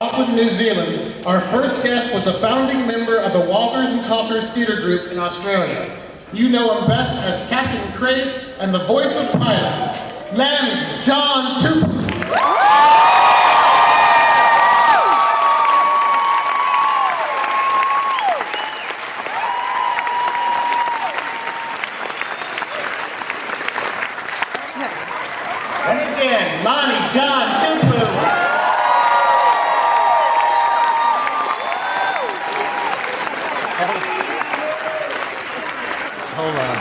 Auckland, New Zealand, our first guest was a founding member of the Walkers and Talkers Theatre Group in Australia. You know him best as Captain Crace and the voice of Pilot, Len John Tupu. Once again, Lonnie John Tupu. Hold on.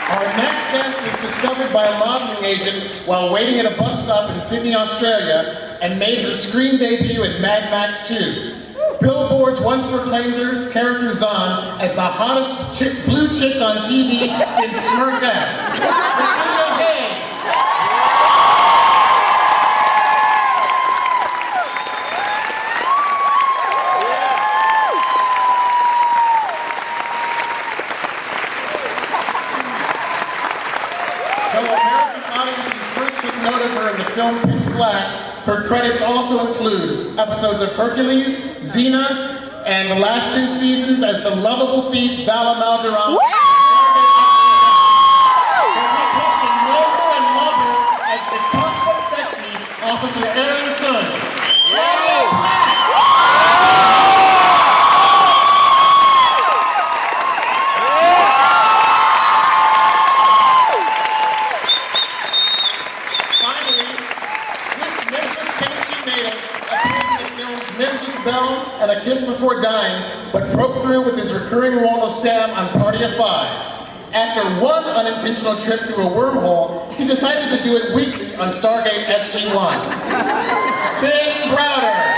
Our next guest was discovered by a modeling agent while waiting at a bus stop in Sydney, Australia, and made her screen debut in Mad Max 2. Billboards once proclaimed her character Zahn as the hottest blue chick on TV since Smurfette. Though American audiences first took note of her in the film Pitch Black, her credits also include episodes of Hercules, Xena, and the last 2 seasons as the lovable thief Vala Malderama. And know her and love her as the tough but sexy Officer Aaron Sun. And A Kiss Before Dying, but broke through with his recurring role of Sam on Party of 5. After one unintentional trip through a wormhole, he decided to do it weekly on Stargate SG-1. Ben Browder!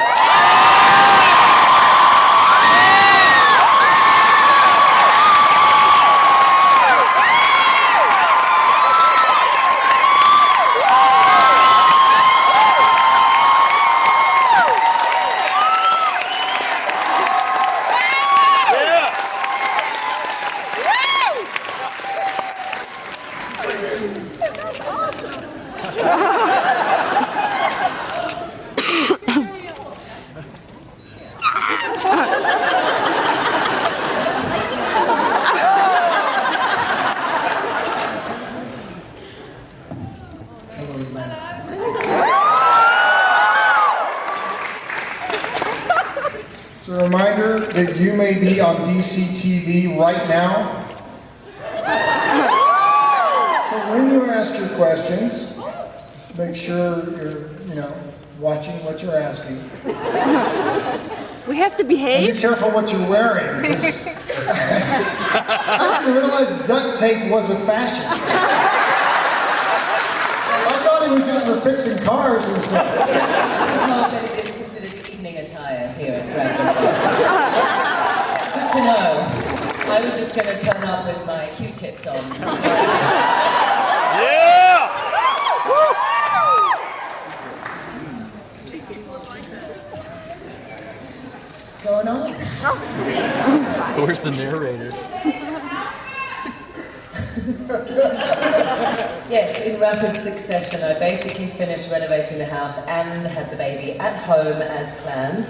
It's a reminder that you may be on DCTV right now. So when you ask your questions, make sure you're, watching what you're asking. We have to behave? And be careful what you're wearing. I didn't realize duct tape was a fashion. I thought it was just for fixing cars and stuff. It is considered evening attire here at Good to know. I was just going to turn up with my Q-tips on. Yeah! What's going on? Where's the narrator? Yes, in rapid succession, I basically finished renovating the house and had the baby at home as planned.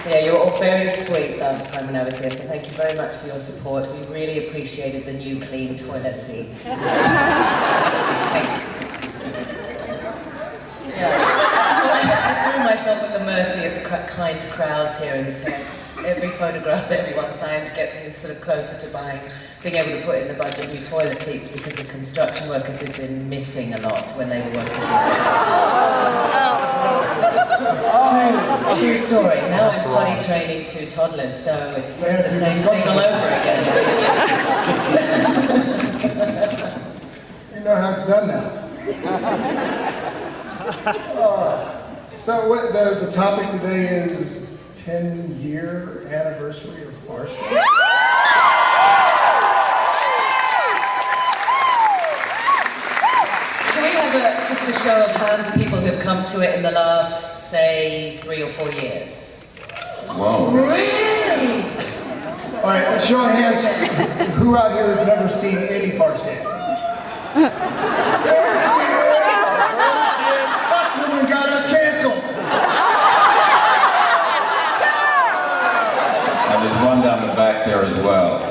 Yeah, you were all very sweet last time when I was here, so thank you very much for your support. We really appreciated the new clean toilet seats. Thank you. Yeah. Well, I threw myself at the mercy of the kind crowds here and said, every photograph that everyone signs gets me sort of closer to being able to put in the budget new toilet seats because the construction workers have been missing a lot when they were working. True story. Now I'm potty training 2 toddlers, so it's sort of the same thing all over again. You know how it's done now. So the topic today is 10-year anniversary of FarScape. Can we have just a show of hands of people who have come to it in the last, say, 3 or 4 years? Whoa. Really? All right, show of hands. Who out here has never seen any FarScape? That woman got us canceled. And there's one down the back there as well.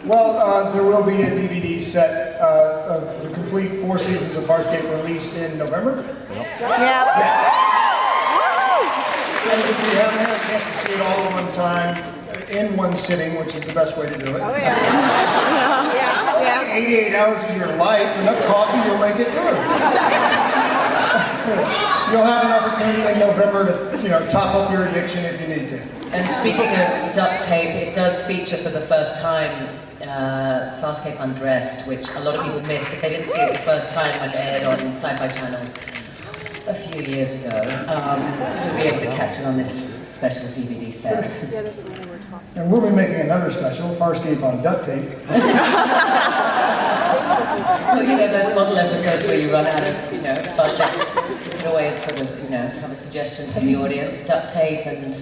Well, there will be a DVD set of the complete 4 seasons of FarScape released in November. Yeah. So if you haven't had a chance to see it all at one time, in one sitting, which is the best way to do it. Oh, yeah. Yeah. 88 hours of your life, enough coffee, you'll make it through. You'll have an opportunity in November to, top up your addiction if you need to. And speaking of duct tape, it does feature for the first time FarScape Undressed, which a lot of people missed if they didn't see it the first time when it aired on Sci-Fi Channel a few years ago. You'll be able to catch it on this special DVD set. Yeah, that's what we're talking. And we'll be making another special, FarScape on duct tape. Well, those model episodes where you run out of, budget. You can always sort of, have a suggestion from the audience. Duct tape and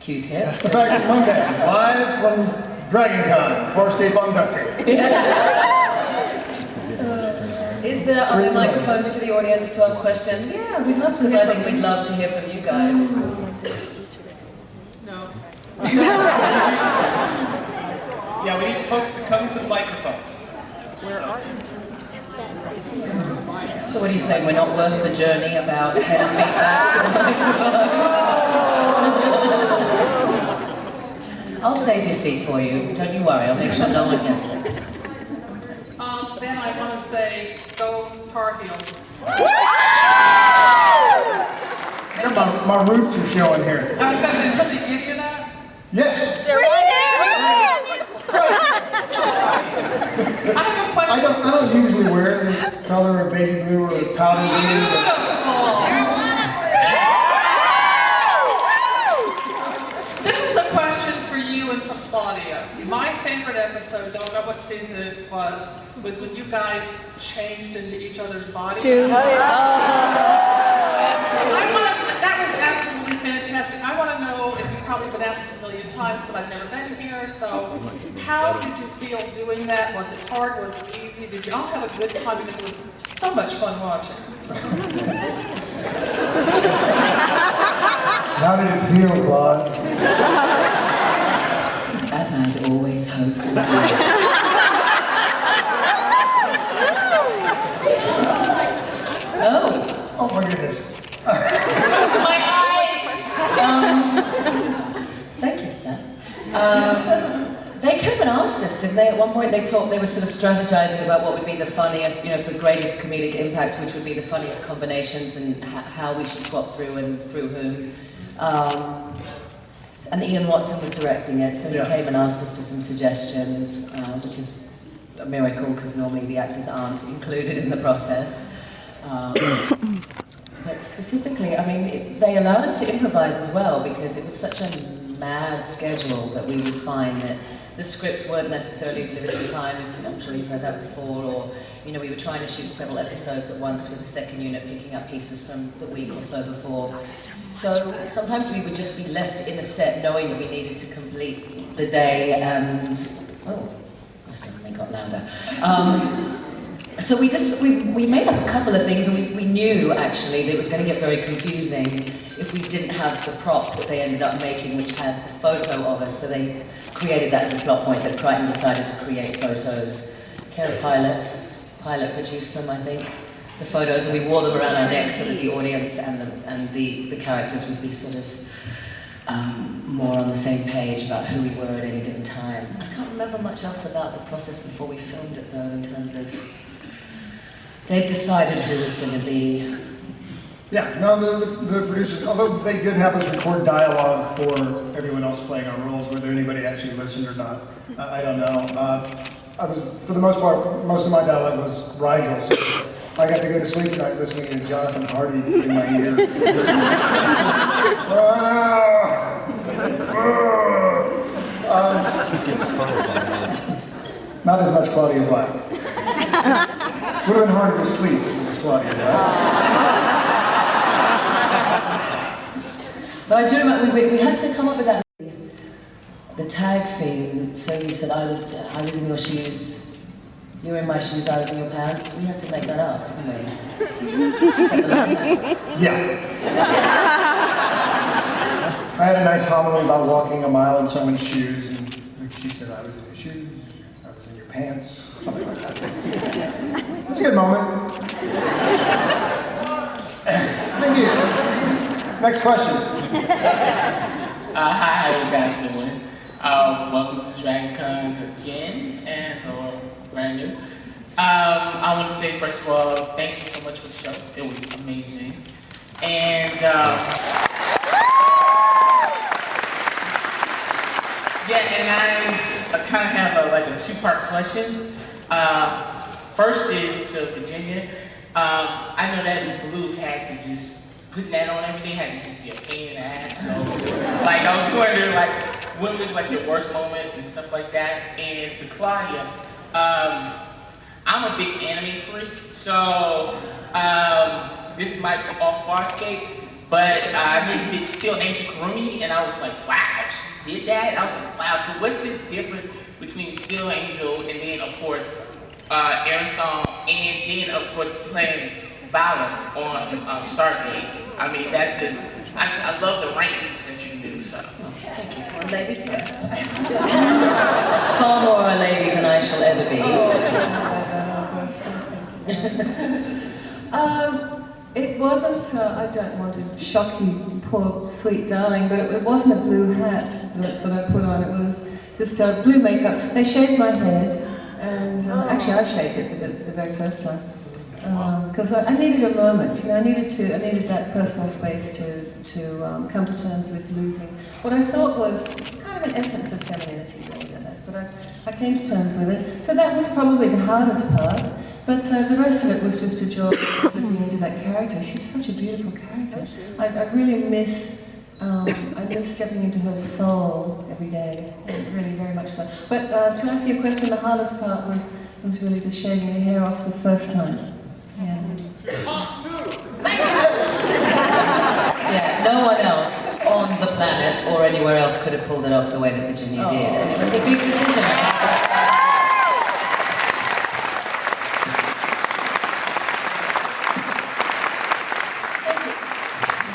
Q-tips. The fact is Monday, live from DragonCon, FarScape on duct tape. Is there other microphones for the audience to ask questions? Yeah, we'd love to. I think we'd love to hear from you guys. No. Yeah, we need folks to come to the microphones. Where are you? So what are you saying? We're not worth the journey about 10 feet back to the microphone? I'll save your seat for you. Don't you worry. I'll make sure no one gets it. Then I want to say, go Tar Heels. My roots are showing here. I was going to say, somebody give you that? Yes. They're right I have a question. I don't usually wear this color of baby blue or powder blue. This is a question for you and for Claudia. My favorite episode, don't know what season it was when you guys changed into each other's bodies. That was absolutely fantastic. I want to know, if you've probably been asked this a million times, but I've never been here, so how did you feel doing that? Was it hard? Was it easy? Did you all have a good time? This was so much fun watching. How did it feel, Claude? As I'd always hoped. Oh my goodness. My eyes! Thank you for that. They came and asked us, didn't they? At one point they were sort of strategizing about what would be the funniest, for the greatest comedic impact, which would be the funniest combinations and how we should swap through and through whom. And Ian Watson was directing it, so he came and asked us for some suggestions, which is a miracle because normally the actors aren't included in the process. But specifically, they allowed us to improvise as well because it was such a mad schedule that we would find that the scripts weren't necessarily delivered in time. I'm sure you've heard that before, or we were trying to shoot several episodes at once with the second unit picking up pieces from the week or so before. So sometimes we would just be left in a set knowing that we needed to complete the day and I suddenly got louder. So we made up a couple of things, and we knew actually that it was going to get very confusing if we didn't have the prop that they ended up making, which had a photo of us. So they created that as a plot point that Crichton decided to create photos. Kara Pilot produced them, I think, the photos, and we wore them around our necks so that the audience and the characters would be sort of more on the same page about who we were at any given time. I can't remember much else about the process before we filmed it, though, in terms of they decided who was going to be. Yeah, no, the producers, although they did have us record dialogue for everyone else playing our roles, whether anybody actually listened or not, I don't know. I was, for the most part, most of my dialogue was Rigel, so I got to go to sleep tonight listening to Jonathan Hardy in my ear. Not as much Claudia Black. Would have been harder to sleep with Claudia Black. But I do remember we had to come up with that. the tag scene, so you said I was in your shoes, you were in my shoes, I was in your pants. We had to make that up, didn't we? Yeah. I had a nice homily about walking a mile in someone's shoes, and she said I was in your shoes, I was in your pants, something like that. It's a good moment. Thank you. Next question. Hi, how you guys doing? Welcome to DragonCon again, and brand new. I want to say, first of all, thank you so much for the show. It was amazing. And yeah, and I kind of have a two-part question. First is to Virginia. I know that blue had to just putting that on every day had to just be a pain in the ass. So, I was wondering, when was your worst moment and stuff like that? And to Claudia, I'm a big anime freak, so this might be off FarScape, but I knew you did Still Angel Karumi, and I was like, wow, she did that? I was like, wow. So what's the difference between Still Angel and then, of course, Aaron Song, and then, of course, playing Valor on Stargate? I mean, that's just, I love the range that you do, so thank you. Well, ladies first. Far more a lady than I shall ever be. It wasn't, I don't want to shock you, poor sweet darling, but it wasn't a blue hat that I put on. It was just blue makeup. They shaved my head, and actually I shaved it for the very first time. Because I needed a moment, I needed that personal space to come to terms with losing what I thought was kind of an essence of femininity, really, but I came to terms with it. So that was probably the hardest part, but the rest of it was just a joy slipping into that character. She's such a beautiful character. I really miss stepping into her soul every day, really very much so. But to answer your question, the hardest part was really just shaving the hair off the first time. Yeah. Yeah, no one else on the planet or anywhere else could have pulled it off the way that Virginia did. And it was a big decision.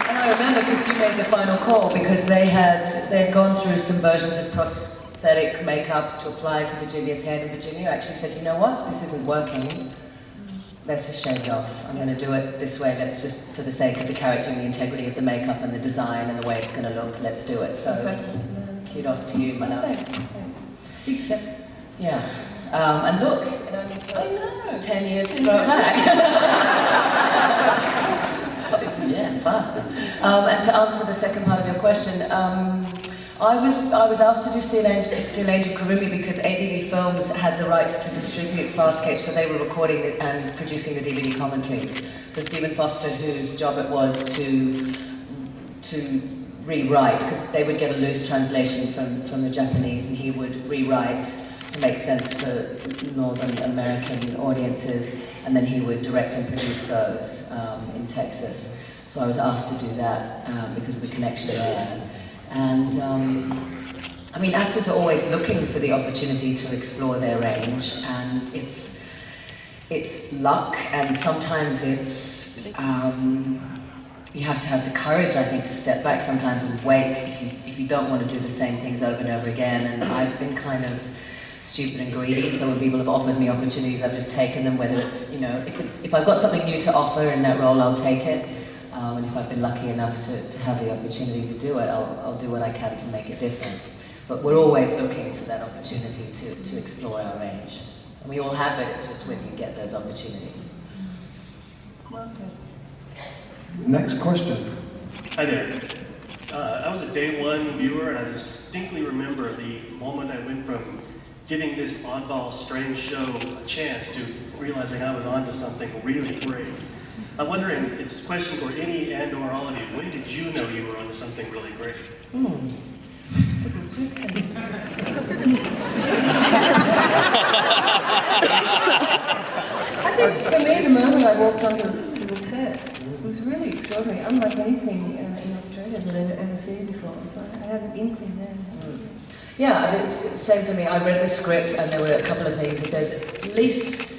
And I remember because you made the final call, because they'd gone through some versions of prosthetic makeups to apply to Virginia's head, and Virginia actually said, you know what, this isn't working. Let's just shave it off. I'm going to do it this way. Let's just, for the sake of the character and the integrity of the makeup and the design and the way it's going to look, let's do it. So, kudos to you, my love. Big step. Yeah. And look, it only took 10 years to grow it back. Yeah, fast. And to answer the second part of your question, I was asked to do Still Angel Karumi because ADV Films had the rights to distribute FarScape, so they were recording it and producing the DVD commentaries. So Stephen Foster, whose job it was to rewrite, because they would get a loose translation from the Japanese, and he would rewrite to make sense for Northern American audiences, and then he would direct and produce those in Texas. So I was asked to do that because of the connection there. And I mean, actors are always looking for the opportunity to explore their range, and it's luck, and sometimes it's you have to have the courage, I think, to step back sometimes and wait if you don't want to do the same things over and over again. And I've been kind of stupid and greedy, so when people have offered me opportunities, I've just taken them. Whether it's, if I've got something new to offer in that role, I'll take it. And if I've been lucky enough to have the opportunity to do it, I'll do what I can to make it different. But we're always looking for that opportunity to explore our range. And we all have it, it's just when you get those opportunities. Well said. Next question. Hi there. I was a day one viewer, and I distinctly remember the moment I went from giving this oddball, strange show a chance to realizing I was onto something really great. I'm wondering, it's a question for any and/or all of you. When did you know you were onto something really great? That's a good question. I think for me, the moment I walked onto the set was really extraordinary, unlike anything in Australia that I'd ever seen before. So I had an inkling then. Yeah, I mean, it's the same for me. I read the script and there were a couple of things. If there's at least,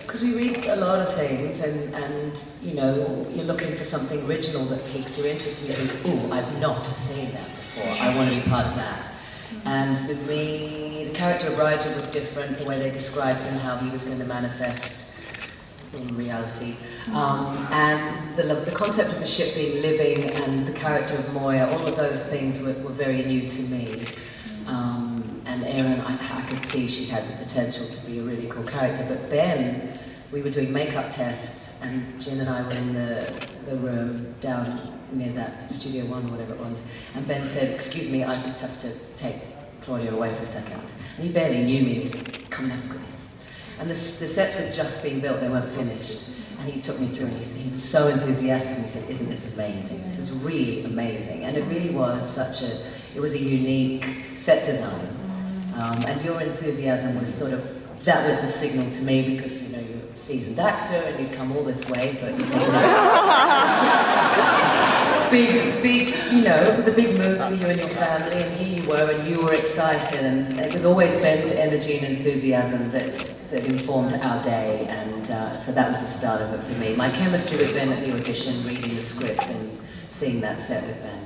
because we read a lot of things and you know, you're looking for something original that piques your interest and you think, oh, I've not seen that before. I want to be part of that. And for me, the character of Rigel was different, the way they described him, how he was going to manifest in reality. And the concept of the ship being living and the character of Moya, all of those things were very new to me. And Erin, I could see she had the potential to be a really cool character, but Ben, we were doing makeup tests and Jen and I were in the room down near that Studio One or whatever it was, and Ben said, excuse me, I just have to take Claudia away for a second. And he barely knew me, he said, come and have a look at this. And the sets were just being built, they weren't finished. And he took me through and he was so enthusiastic, and he said, isn't this amazing? This is really amazing. And it really was it was a unique set design. And your enthusiasm was sort of, that was the signal to me, because you know, you're a seasoned actor and you'd come all this way, but you big, you know, it was a big move for you and your family, and here you were and you were excited, and it was always Ben's energy and enthusiasm that informed our day, and so that was the start of it for me. My chemistry with Ben at the audition, reading the script and seeing that set with Ben.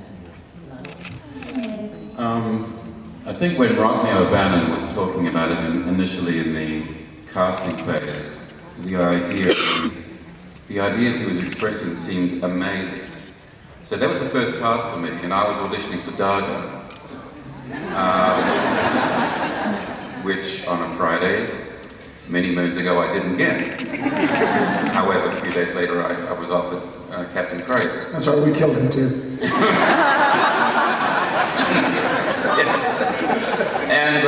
I think when Rodney O'Bannon was talking about it initially in the casting phase, the ideas he was expressing seemed amazing. So that was the first part for me, and I was auditioning for Dargo, which on a Friday, many moons ago, I didn't get. However, a few days later, I was offered Captain Grace. That's right, we killed him too. And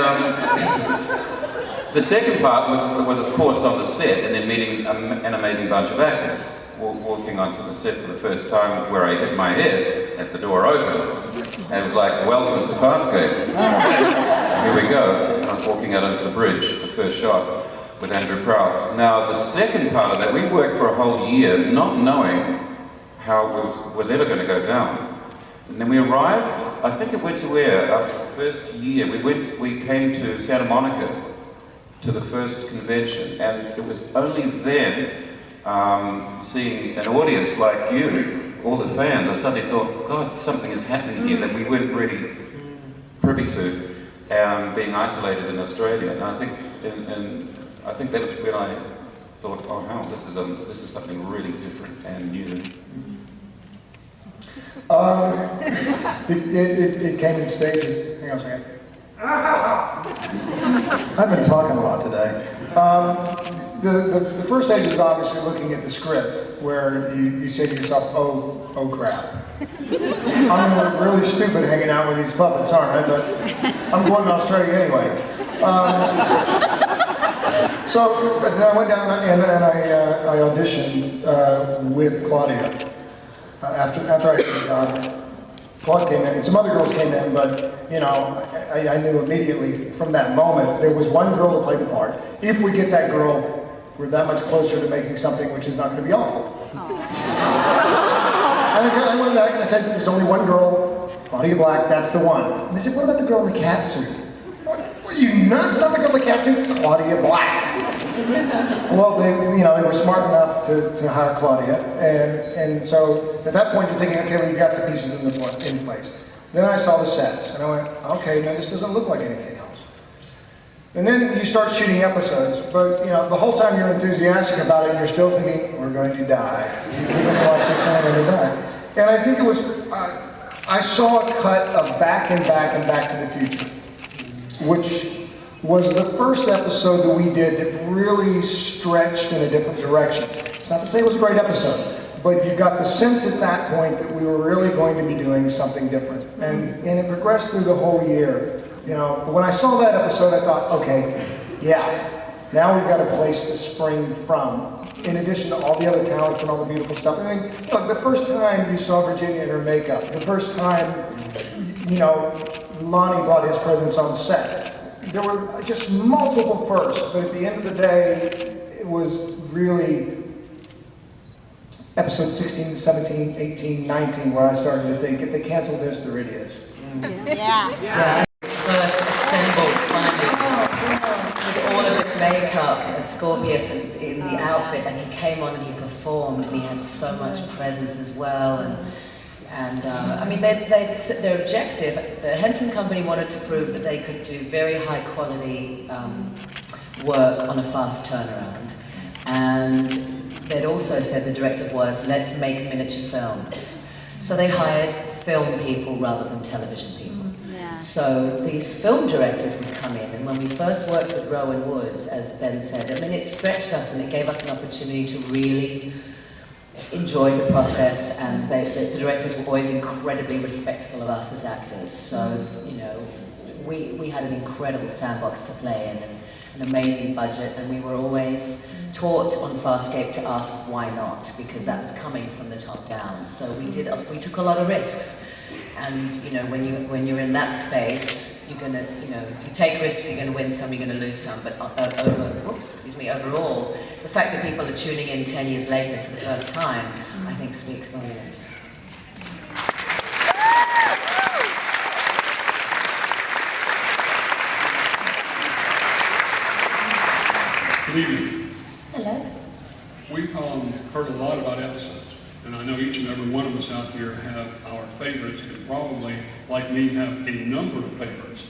the second part was of course on the set, and then meeting an amazing bunch of actors. Walking onto the set for the first time, where I hit my head as the door opens. And it was like, welcome to FarScape. Here we go. And I was walking out onto the bridge, the first shot, with Andrew Prowse. Now, the second part of that, we worked for a whole year not knowing how it was ever going to go down. And then we arrived, I think it went to where? After the first year, we came to Santa Monica to the first convention, and it was only then, seeing an audience like you, all the fans, I suddenly thought, God, something is happening here that we weren't really privy to, being isolated in Australia. And I think that was when I thought, oh wow, this is something really different and new. It came in stages. Hang on a second. I've been talking a lot today. The first stage is obviously looking at the script, where you say to yourself, oh crap. I'm really stupid hanging out with these puppets, aren't I? But I'm going to Australia anyway. So then I went down and I auditioned with Claudia. After I got Claude came in, and some other girls came in, but you know, I knew immediately from that moment there was one girl to play the part. If we get that girl, we're that much closer to making something which is not going to be awful. I went back and I said, there's only one girl, Claudia Black, that's the one. And they said, what about the girl in the cat suit? What, you nuts? Not the girl in the cat suit, Claudia Black. Well, they were smart enough to hire Claudia, and so at that point you're thinking, okay, we've got the pieces in place. Then I saw the sets, and I went, okay, now this doesn't look like anything else. And then you start shooting episodes, but you know, the whole time you're enthusiastic about it, you're still thinking, we're going to die. You're going to watch this and we're going to die. And I think it was, I saw a cut of Back and Back and Back to the Future, which was the first episode that we did that really stretched in a different direction. It's not to say it was a great episode, but you got the sense at that point that we were really going to be doing something different. And it progressed through the whole year. You know, but when I saw that episode, I thought, okay, yeah, now we've got a place to spring from. In addition to all the other talents and all the beautiful stuff. I mean, look, the first time you saw Virginia in her makeup, the first time, you know, Lonnie brought his presence on set, there were just multiple firsts, but at the end of the day, it was really episode 16, 17, 18, 19, where I started to think, if they cancel this, they're idiots. Yeah. First as Scorpius in the outfit, and he came on and he performed, and he had so much presence as well. And I mean, their objective, the Henson Company wanted to prove that they could do very high quality work on a fast turnaround. And they'd also said, the directive was, let's make miniature films. So they hired film people rather than television people. So these film directors would come in, and when we first worked with Rowan Woods, as Ben said, I mean, it stretched us and it gave us an opportunity to really enjoy the process, and the directors were always incredibly respectful of us as actors. So, you know, we had an incredible sandbox to play in, and an amazing budget, and we were always taught on FarScape to ask why not, because that was coming from the top down. So we took a lot of risks. And you know, when you're in that space, you're gonna, you know, if you take risks, you're gonna win some, you're gonna lose some. But overall, the fact that people are tuning in 10 years later for the first time, I think speaks volumes. Good evening. Hello. We've heard a lot about episodes, and I know each and every one of us out here have our favorites, and probably, like me, have a number of favorites.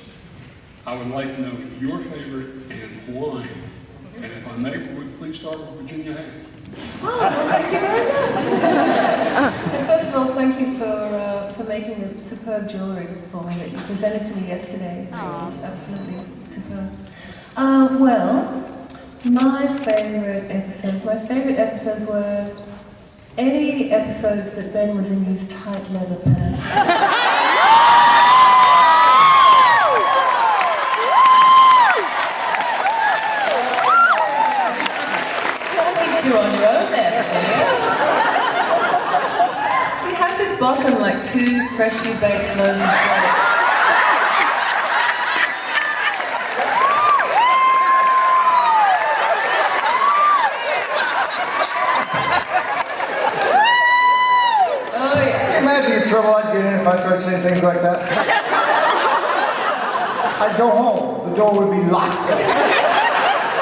I would like to know your favorite and why. And if I may, would you please start with Virginia Hay? Oh, well, thank you very much. And first of all, thank you for making the superb jewellery for me that you presented to me yesterday. It was absolutely superb. Well, my favourite episodes were any episodes that Ben was in his tight leather pants. You're on your own there, Virginia. He has his bottom like 2 freshly baked loaves of bread. Imagine the trouble I'd get in if I started saying things like that. I'd go home, the door would be locked.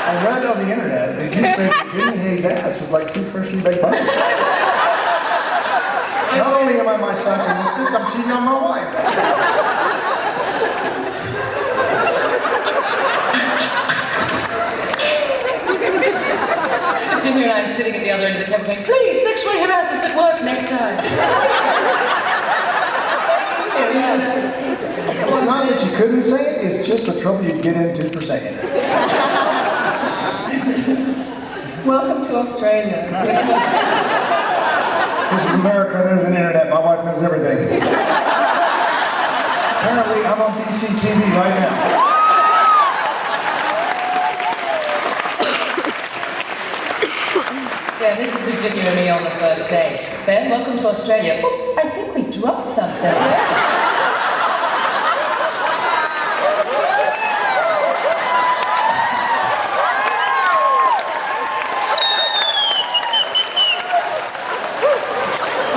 I read on the internet that you said Virginia Hay's ass was like 2 freshly baked buns. Not only am I misogynistic, I'm cheating on my wife. Virginia and I are sitting at the other end of the table going, please, sexually harass us at work next time. It's not that you couldn't say it, it's just the trouble you'd get into for saying it. Welcome to Australia. This is America, there's an internet, my wife knows everything. Apparently, I'm on BCTV right now. Yeah, this is Virginia and me on the first day. Ben, welcome to Australia. Oops, I think we dropped something.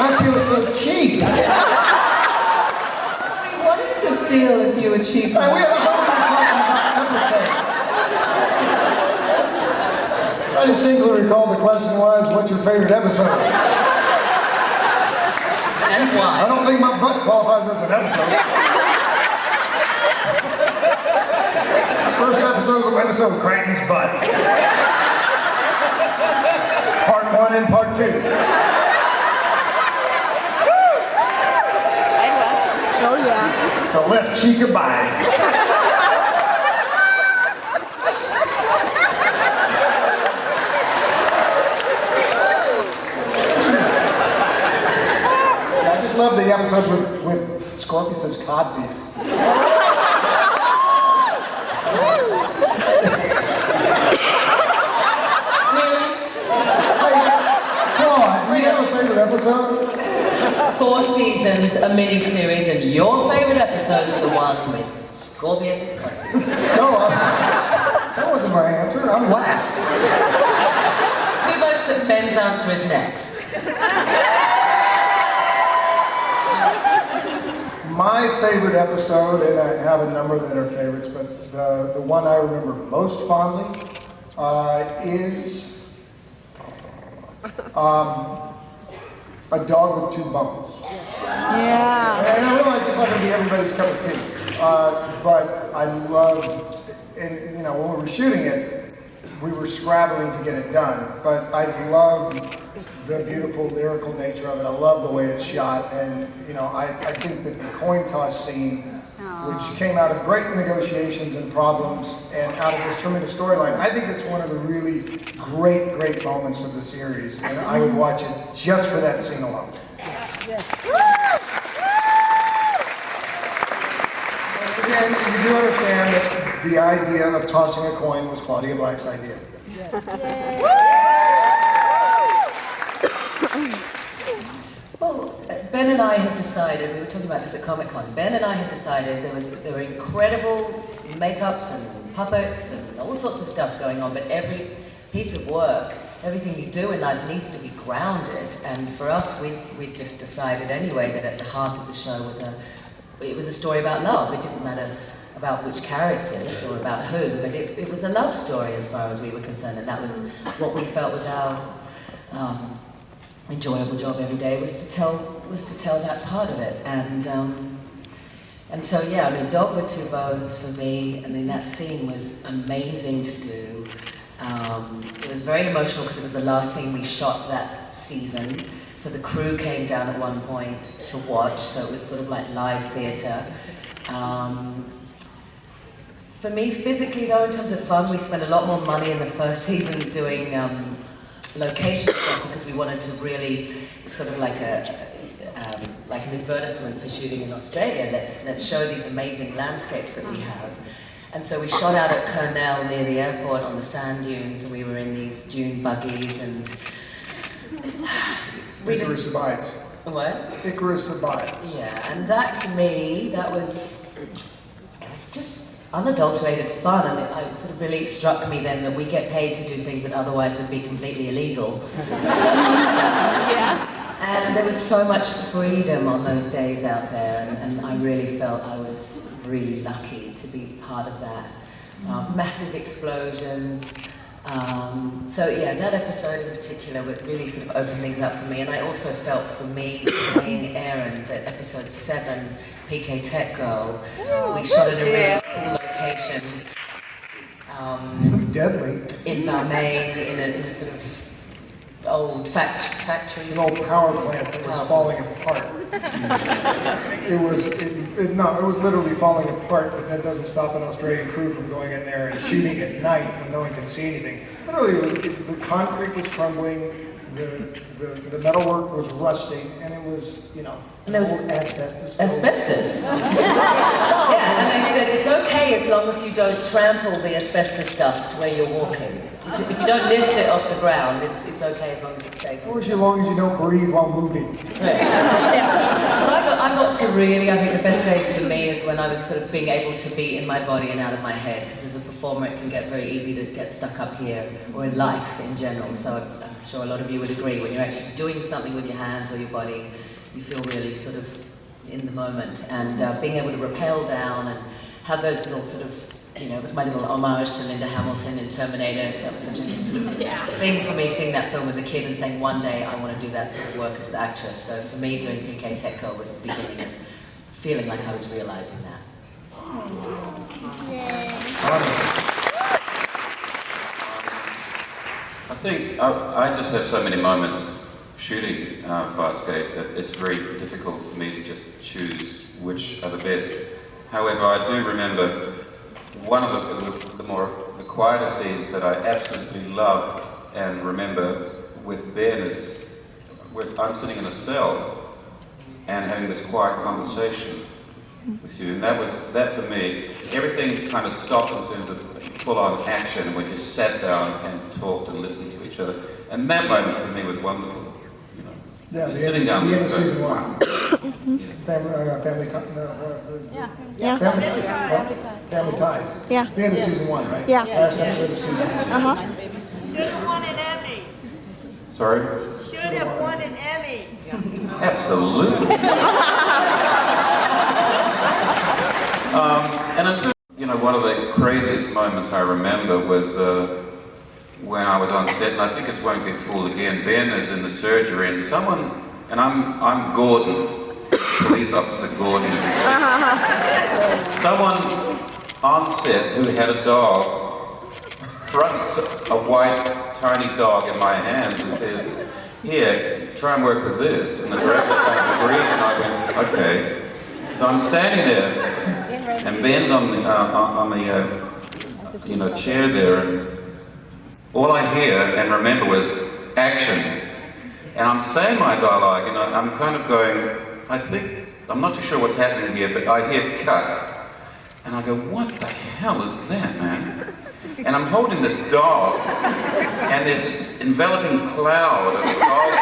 I feel so cheap. We wanted to feel if you were cheap. We have a whole talking about episodes. I distinctly recall the question was, what's your favorite episode? And why? I don't think my butt qualifies as an episode. First episode of Creighton's butt. Part 1 and part 2. Oh yeah. The left cheek abides. I just love the episodes with Scorpius's codpiece. Claude, do you have a favorite episode? 4 seasons, a mini-series, and your favourite episode is the one with Scorpius's codpiece. No, that wasn't my answer. I'm last. Who votes that Ben's answer is next? My favorite episode, and I have a number that are favorites, but the one I remember most fondly is a dog with two bones. Yeah. And I realize it's not going to be everybody's cup of tea, but I love, and you know, when we were shooting it, we were scrabbling to get it done, but I love the beautiful lyrical nature of it. I love the way it's shot, and you know, I think that the coin toss scene, which came out of great negotiations and problems, and out of this tremendous storyline, I think it's one of the really great moments of the series, and I would watch it just for that scene alone. Again, you do understand that the idea of tossing a coin was Claudia Black's idea. Well, Ben and I had decided, we were talking about this at Comic-Con, Ben and I had decided there were incredible makeups and puppets and all sorts of stuff going on, but every piece of work, everything you do in life needs to be grounded. And for us, we just decided anyway that at the heart of the show was a story about love. It didn't matter about which characters or about who, but it was a love story as far as we were concerned, and that was what we felt was our enjoyable job every day, was to tell that part of it. And so yeah, I mean, Dog with Two Bones for me, I mean, that scene was amazing to do. It was very emotional because it was the last scene we shot that season. So the crew came down at one point to watch, so it was sort of like live theatre. For me, physically though, in terms of fun, we spent a lot more money in the first season doing location stuff because we wanted to really sort of like like an advertisement for shooting in Australia. Let's show these amazing landscapes that we have. And so we shot out at Cornell near the airport on the sand dunes, and we were in these dune buggies and Icarus abides. What? Icarus abides. Yeah, and that to me, it was just unadulterated fun, and it sort of really struck me then that we get paid to do things that otherwise would be completely illegal. Yeah. And there was so much freedom on those days out there, and I really felt I was really lucky to be part of that. Massive explosions. So yeah, that episode in particular would really sort of open things up for me, and I also felt for me playing Erin that episode 7, PK Tech Girl, we shot at a really cool location. Deadly. In Balmain, in a sort of old factory. An old power plant that was falling apart. It was literally falling apart, but that doesn't stop an Australian crew from going in there and shooting at night when no one can see anything. Literally, the concrete was crumbling, the metalwork was rusting, and it was, you know, and there was asbestos. Asbestos. Yeah, and they said it's okay as long as you don't trample the asbestos dust where you're walking. If you don't lift it off the ground, it's okay as long as it stays. Or as long as you don't breathe while moving. Yeah. But I got to really, I think the best days for me is when I was sort of being able to be in my body and out of my head, because as a performer it can get very easy to get stuck up here, or in life in general. So I'm sure a lot of you would agree, when you're actually doing something with your hands or your body, you feel really sort of in the moment. And being able to rappel down and have those little sort of, you know, it was my little homage to Linda Hamilton in Terminator. That was such a sort of thing for me, seeing that film as a kid and saying one day I want to do that sort of work as an actress. So for me, doing PK Tech Girl was the beginning of feeling like I was realizing that. I think I just have so many moments shooting FarScape that it's very difficult for me to just choose which are the best. However, I do remember one of the quieter scenes that I absolutely love and remember with Ben is where I'm sitting in a cell and having this quiet conversation with you, and that for me, everything kind of stopped in terms of full-on action, and we just sat down and talked and listened to each other, and that moment for me was wonderful. You know, yeah, just the sitting down. The end of season 1. Family Ties. Yeah. It's the end of season 1, right? Yeah. Last episode of season 1. Should have won an Emmy. Sorry? Should have won an Emmy. Absolutely. And it's just, you know, one of the craziest moments I remember was when I was on set, and I think it's Won't Be Fooled Again. Ben is in the surgery, and someone, and I'm Gordon, police officer Gordon. Someone on set who had a dog thrusts a white tiny dog in my hands and says, "Here, try and work with this." And the director kind of agreed, and I went, "Okay." So I'm standing there, and Ben's on the chair there, and all I hear and remember was action. And I'm saying my dialogue, and I'm kind of going, I'm not too sure what's happening here, but I hear cut. And I go, what the hell is that, man? And I'm holding this dog, and there's this enveloping cloud of dog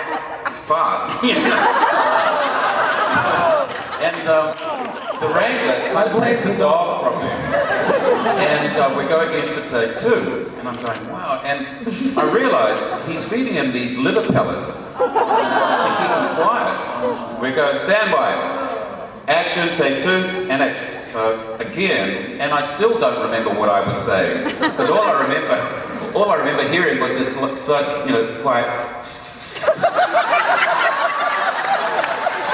fart, And the wrangler takes the dog from me. And we go again for take 2. And I'm going, wow. And I realise he's feeding him these liver pellets to keep him quiet. We go, stand by. Action, take 2, and action. So again, and I still don't remember what I was saying, because all I remember hearing was this such, quiet.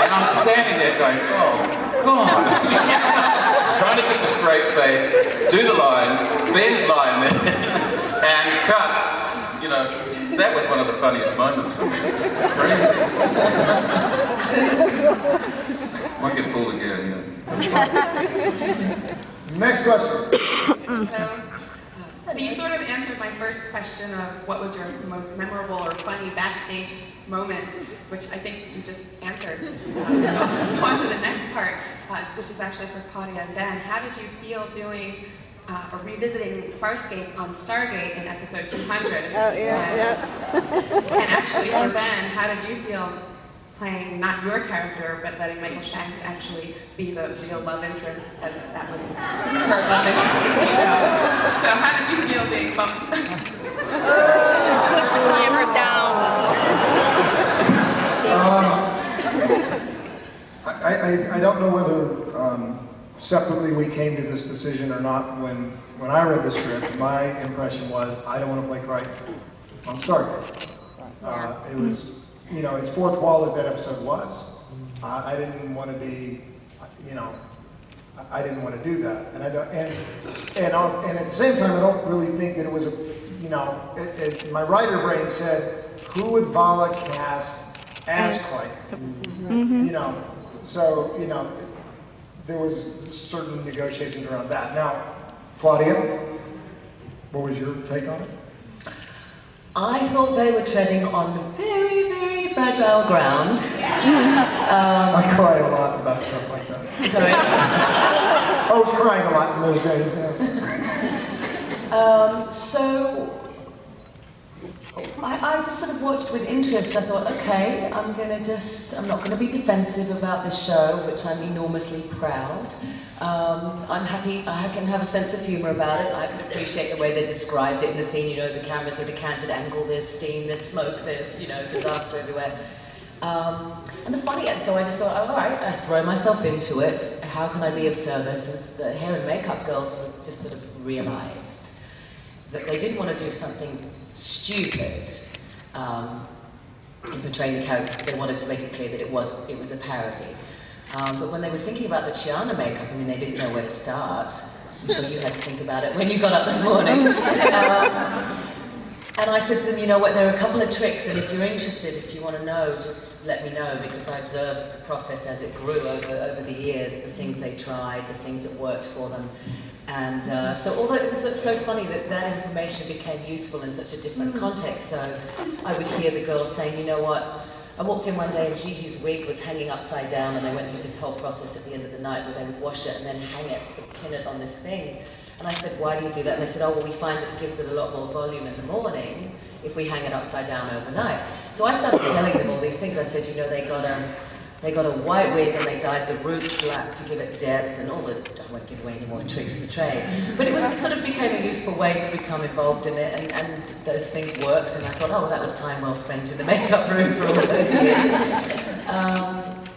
And I'm standing there going, oh, God. Trying to keep a straight face, do the lines, Ben's line there, and cut. That was one of the funniest moments for me. It's just crazy. Won't get fooled again. Next question. So you sort of answered my first question of what was your most memorable or funny backstage moment, which I think you just answered. So on to the next part, which is actually for Claudia and Ben. How did you feel doing or revisiting FarScape on Stargate in episode 200? Oh, yeah. And actually for Ben, how did you feel playing not your character, but letting Michael Shanks actually be the real love interest, as that was her love interest in the show? So how did you feel being bumped? Hammer down. I don't know whether separately we came to this decision or not. When I read the script, my impression was I don't want to play Crichton on Stargate. It was, as fourth wall as that episode was. I didn't want to be, I didn't want to do that. And and at the same time, I don't really think that it was my writer brain said, who would Vala cast as Crichton? So there was certain negotiations around that. Now, Claudia, what was your take on it? I thought they were treading on very, very fragile ground. I cry a lot about stuff like that. Sorry? I was crying a lot in those days, So I just sort of watched with interest. I thought, okay, I'm not gonna be defensive about this show, which I'm enormously proud. I'm happy, I can have a sense of humor about it. I can appreciate the way they described it in the scene, the cameras at a canted angle, there's steam, there's smoke, there's, disaster everywhere. And the funny, so I just thought, all right, I throw myself into it. How can I be of service? And the hair and makeup girls just sort of realized that they didn't want to do something stupid in portraying the character. They wanted to make it clear that it was a parody. But when they were thinking about the Chiana makeup, they didn't know where to start. I'm sure you had to think about it when you got up this morning. And I said to them, you know what, there are a couple of tricks, and if you're interested, if you want to know, just let me know, because I observed the process as it grew over the years, the things they tried, the things that worked for them. And so although it was so funny that information became useful in such a different context, so I would hear the girls saying, you know what, I walked in one day and Gigi's wig was hanging upside down, and they went through this whole process at the end of the night where they would wash it and then hang it, pin it on this thing. And I said, why do you do that? And they said, oh, well, we find that it gives it a lot more volume in the morning if we hang it upside down overnight. So I started telling them all these things. I said, they got a white wig and they dyed the roots black to give it depth and all the, I won't give away any more tricks of the trade. But it sort of became a useful way to become involved in it, and those things worked, and I thought, oh, well, that was time well spent in the makeup room for all of those years.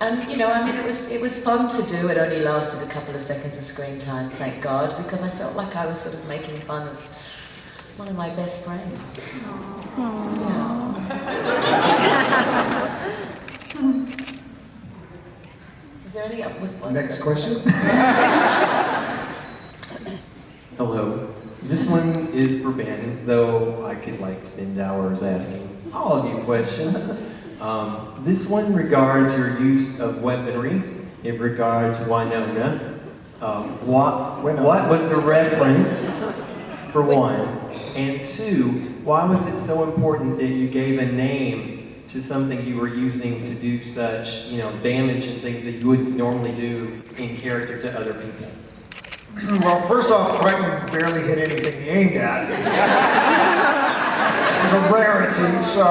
And it was fun to do. It only lasted a couple of seconds of screen time, thank God, because I felt like I was sort of making fun of one of my best friends. Is there any response? Next question. Hello. This one is for Ben, though I could spend hours asking all of you questions. This one regards your use of weaponry. It regards Winona. What was the reference, for one? And two, why was it so important that you gave a name to something you were using to do such, damage and things that you wouldn't normally do in character to other people? Well, first off, Crichton barely hit anything he aimed at. It was a rarity, so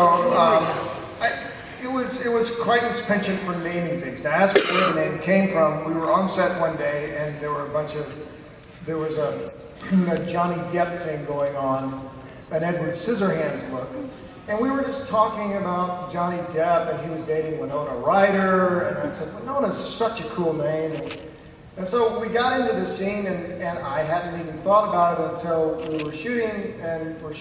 it was Crichton's penchant for naming things. To ask where the name came from, we were on set one day and there was a Johnny Depp thing going on, an Edward Scissorhands look. And we were just talking about Johnny Depp, and he was dating Winona Ryder, and I said, Winona's such a cool name. And so we got into the scene, and I hadn't even thought about it until we were shooting, and we're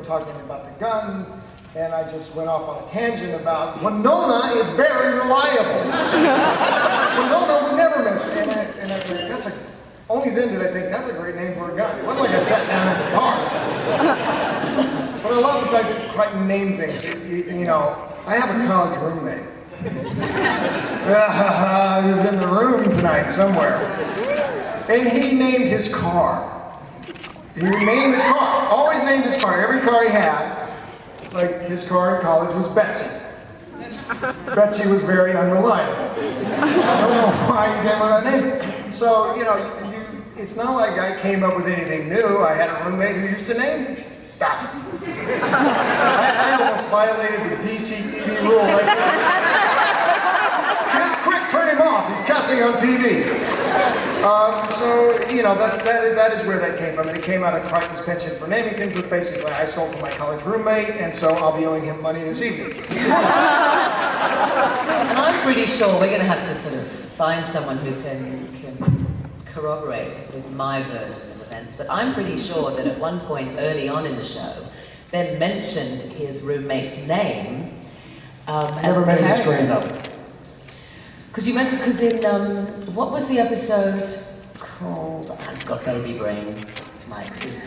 talking about the gun, and I just went off on a tangent about Winona is very reliable. Winona we never mentioned, and I think only then did I think that's a great name for a gun. It wasn't like I sat down in the car. But I love the fact that Crichton named things. I have a college roommate. He was in the room tonight somewhere. And he named his car. He named his car. Always named his car. Every car he had, like his car in college was Betsy. Betsy was very unreliable. I don't know why he came with that name. So, it's not like I came up with anything new. I had a roommate who used to name stuff. I almost violated the DCTV rule. Kids, quick, turn him off. He's cussing on TV. That is where that came from. And it came out of Crichton's penchant for naming things, which basically I sold to my college roommate, and so I'll be owing him money this evening. And I'm pretty sure we're going to have to sort of find someone who can corroborate with my version of events, but I'm pretty sure that at one point early on in the show, Ben mentioned his roommate's name. Never made his screen up. Because you mentioned, what was the episode called? I've got baby brain. It's my excuse.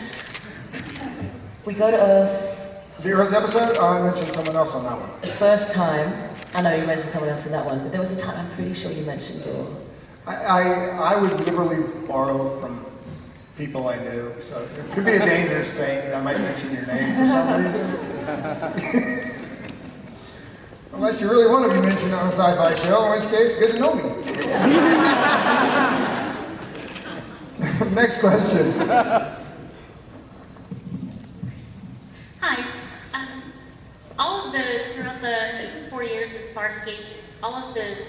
We go to Earth. The Earth episode? I mentioned someone else on that one. The first time, I know you mentioned someone else in that one, but there was a time I'm pretty sure you mentioned your... I would liberally borrow from people I knew, so it could be a dangerous thing. I might mention your name for some reason. Unless you really want to be mentioned on a sci-fi show, in which case, good to know me. Next question. Hi. Throughout the 4 years of FarScape, all of those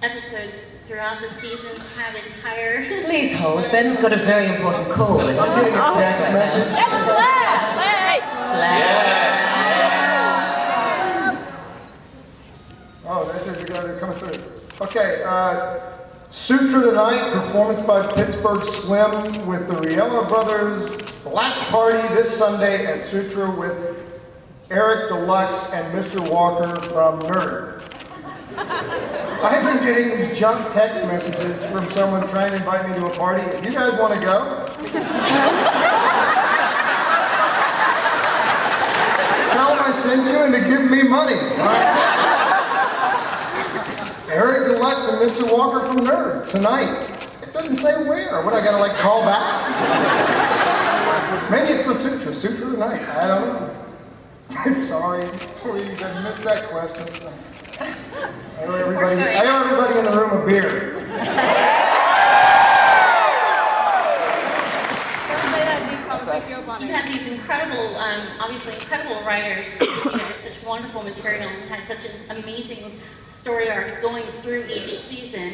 episodes throughout the seasons have entire... Please hold. Ben's got a very important call. I'm getting a text message. That was Oh, that's it. They're coming through. Okay. Sutra Tonight, performance by Pittsburgh Slim with the Riella Brothers Black Party this Sunday at Sutra with Eric Deluxe and Mr. Walker from Nerd. I've been getting these junk text messages from someone trying to invite me to a party. You guys want to go? Tell them I sent you and to give me money. Right? Eric Deluxe and Mr. Walker from Nerd tonight. It doesn't say where. What, I gotta call back? Maybe it's the Sutra Tonight. I don't know. Sorry, please, I missed that question. I owe everybody in the room a beer. You have these incredible, obviously incredible writers, such wonderful material, and had such an amazing story arcs going through each season.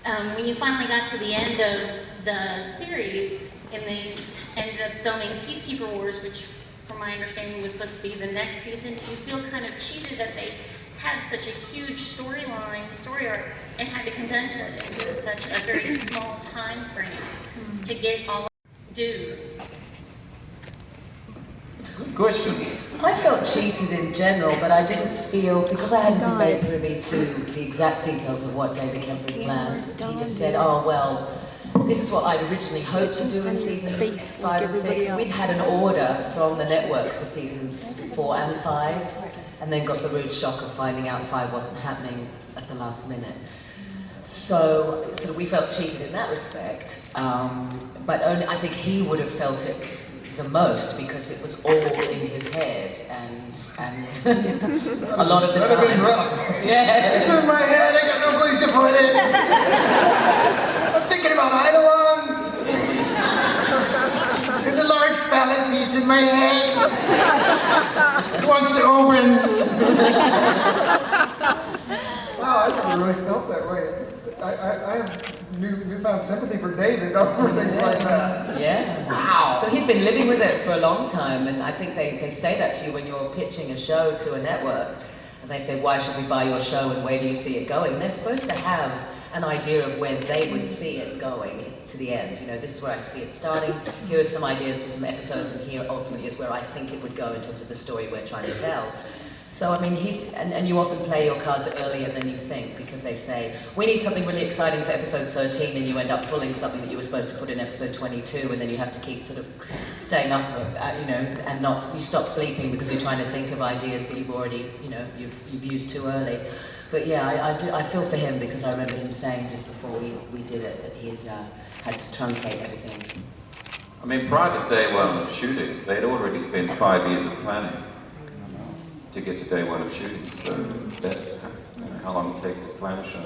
When you finally got to the end of the series, and they ended up filming Peacekeeper Wars, which from my understanding was supposed to be the next season, do you feel kind of cheated that they had such a huge story arc, and had to condense it into such a very small time frame to get all do? question. I felt cheated in general, but I didn't feel, because I hadn't been made privy to the exact details of what David Kemp had planned, he just said, oh, well, this is what I'd originally hoped to do in seasons 5 and 6. We'd had an order from the network for seasons 4 and 5, and then got the rude shock of finding out 5 wasn't happening at the last minute. So we felt cheated in that respect, but only, I think he would have felt it the most because it was all in his head and a lot of the That'd have been time. rough. Yeah. It's in my head, I got no place to put it. I'm thinking about Eidolons. There's a large phallus piece in my head. It wants to open. Wow, I never really felt that way. I have newfound sympathy for David over things like that. Yeah. Wow. So he'd been living with it for a long time, and I think they say that to you when you're pitching a show to a network. And they say, why should we buy your show and where do you see it going? They're supposed to have an idea of when they would see it going to the end. You know, this is where I see it starting. Here are some ideas for some episodes, and here ultimately is where I think it would go in terms of the story we're trying to tell. So, I mean, and you often play your cards earlier than you think, because they say, we need something really exciting for episode 13, and you end up pulling something that you were supposed to put in episode 22, and then you have to keep sort of staying up, you know, and you stop sleeping because you're trying to think of ideas that you've already, you know, you've used too early. But yeah, I feel for him, because I remember him saying just before we did it that he had to truncate everything. I mean, prior to day one of shooting, they'd already spent 5 years of planning to get to day one of shooting. So that's how long it takes to plan a show.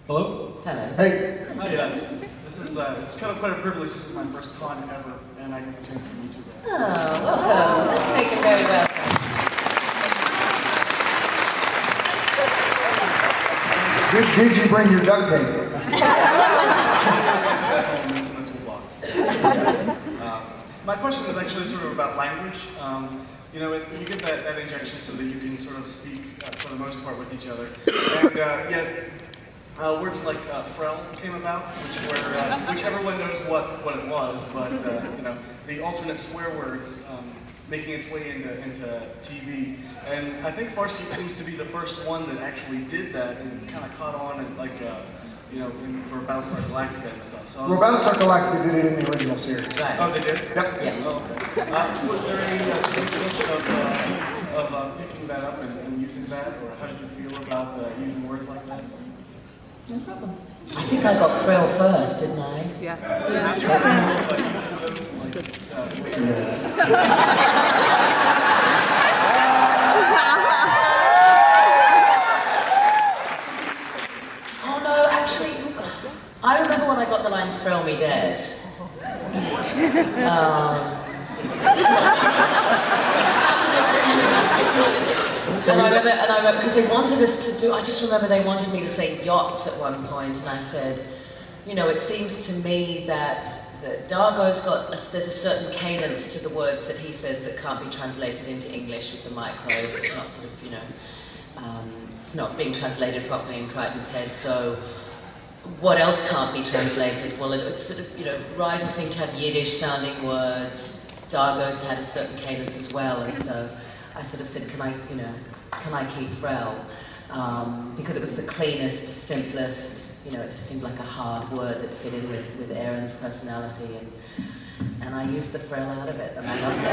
Hello? Hello. Hey. Hi, this is, it's kind of quite a privilege. This is my first con ever, and I get a chance to meet you guys. Oh, welcome. Let's make it very welcome. Did you bring your duct tape? My question is actually sort of about language. You know, you get that injection so that you can sort of speak, for the most part, with each other. And yet, words like frel came about, which everyone knows what it was, but you know, the alternate swear words making its way into TV. And I think FarScape seems to be the first one that actually did that and kind of caught on and like, you know, for Battlestar Galactica and stuff. So Well, Battlestar Galactica did it in the original series. Right. Oh, they did? Yep. Yeah. Oh, okay. Was there any significance of picking that up and using that, or how did you feel about using words like that? No problem. I think I got Frill first, didn't I? Yeah. Oh no, actually, I remember when I got the line "Thrill me dead." And I remember, because they wanted us to do, I just remember they wanted me to say yachts at one point, and I said, you know, it seems to me that Dargo's there's a certain cadence to the words that he says that can't be translated into English with the micros. It's not sort of, you know, it's not being translated properly in Crichton's head, so what else can't be translated? Well, it's sort of, you know, Rigel seemed to have Yiddish-sounding words, Dargo's had a certain cadence as well, and so I sort of said, can I keep Frel? Because it was the cleanest, simplest, you know, it just seemed like a hard word that fit in with Aaron's personality, and I used the Frel out of it, and I loved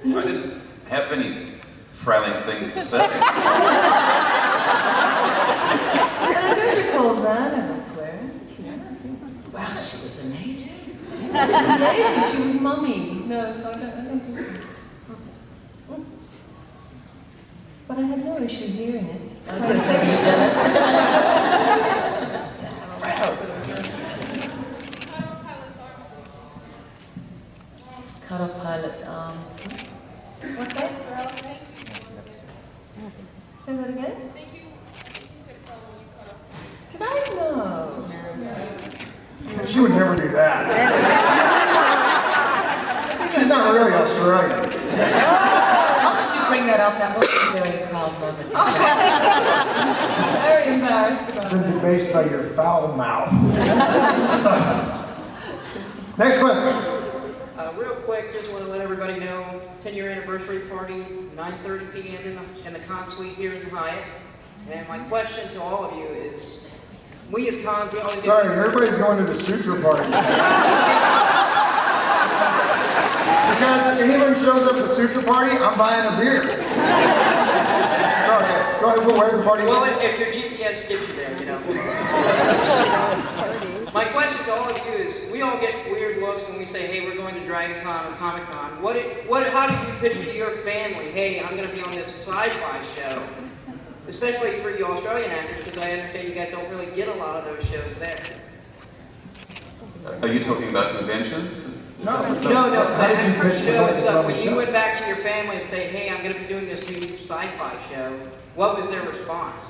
I it. didn't have any frowning things to say. I don't recall Zan ever swearing. Wow, she was a lady. Maybe she was mummy. No, so I don't think so. But I had no issue hearing it. I was going to say, are you jealous? Cut off pilot's arm. What's that? Say that again? Did I know? She would never do that. She's not really Australian. How did you bring that up. That was a very proud moment. Very embarrassed about Been debased by your foul mouth. Next question. Real quick, just want to let everybody know, 10-year anniversary party, 9:30 p.m. in the Con Suite here in the Hyatt. And my question to all of you is, we as cons, we always get... Sorry, everybody's going to the suture party. Because if anyone shows up at the suture party, I'm buying a beer. Okay, go ahead, where's the party? Well, if your GPS gets you there, you know. My question to all of you is, we all get weird looks when we say, hey, we're going to DragonCon or Comic-Con. How do you pitch to your family, hey, I'm going to be on this sci-fi show? Especially for you Australian actors, because I understand you guys don't really get a lot of those shows there. Are you talking about conventions? No, for show itself. When you went back to your family and say, hey, I'm going to be doing this new sci-fi show, what was their response?